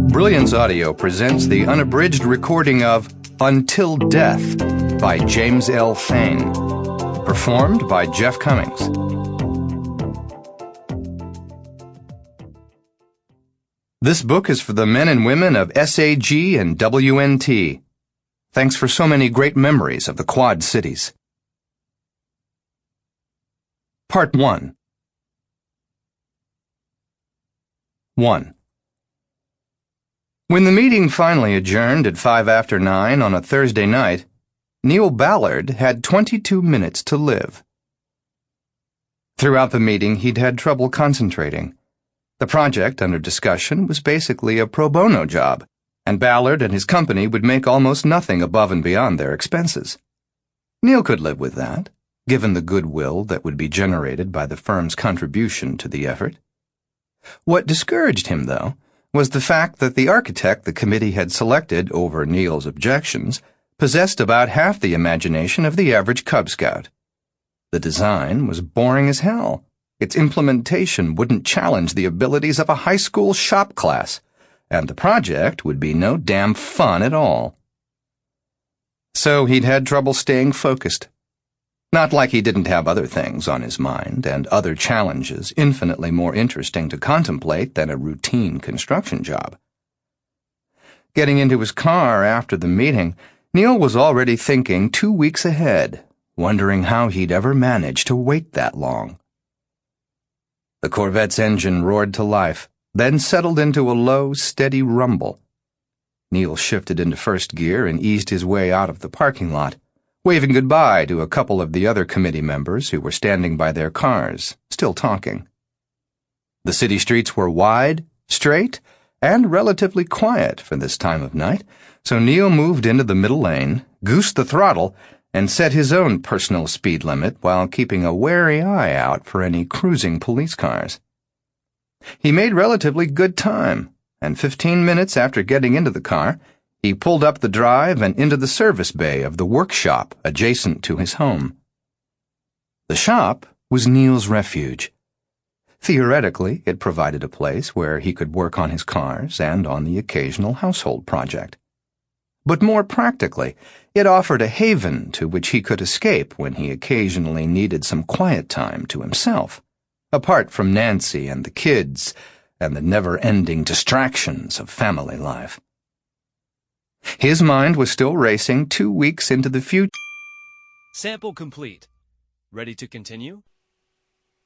Brilliance Audio presents the unabridged recording of Until Death by James L. Thane, performed by Jeff Cummings. This book is for the men and women of SAG and WNT. Thanks for so many great memories of the Quad Cities. Part 1. 1. When the meeting finally adjourned at 9:05 on a Thursday night, Neil Ballard had 22 minutes to live. Throughout the meeting, he'd had trouble concentrating. The project under discussion was basically a pro bono job, and Ballard and his company would make almost nothing above and beyond their expenses. Neil could live with that, given the goodwill that would be generated by the firm's contribution to the effort. What discouraged him, though, was the fact that the architect the committee had selected over Neil's objections possessed about half the imagination of the average Cub Scout. The design was boring as hell. Its implementation wouldn't challenge the abilities of a high school shop class, and the project would be no damn fun at all. So he'd had trouble staying focused. Not like he didn't have other things on his mind and other challenges infinitely more interesting to contemplate than a routine construction job. Getting into his car after the meeting, Neil was already thinking 2 weeks ahead, wondering how he'd ever manage to wait that long. The Corvette's engine roared to life, then settled into a low, steady rumble. Neil shifted into first gear and eased his way out of the parking lot, waving goodbye to a couple of the other committee members who were standing by their cars, still talking. The city streets were wide, straight, and relatively quiet for this time of night, so Neil moved into the middle lane, goosed the throttle, and set his own personal speed limit while keeping a wary eye out for any cruising police cars. He made relatively good time, and 15 minutes after getting into the car, he pulled up the drive and into the service bay of the workshop adjacent to his home. The shop was Neil's refuge. Theoretically, it provided a place where he could work on his cars and on the occasional household project. But more practically, it offered a haven to which he could escape when he occasionally needed some quiet time to himself, apart from Nancy and the kids and the never-ending distractions of family life. His mind was still racing 2 weeks into the future. Sample complete. Ready to continue?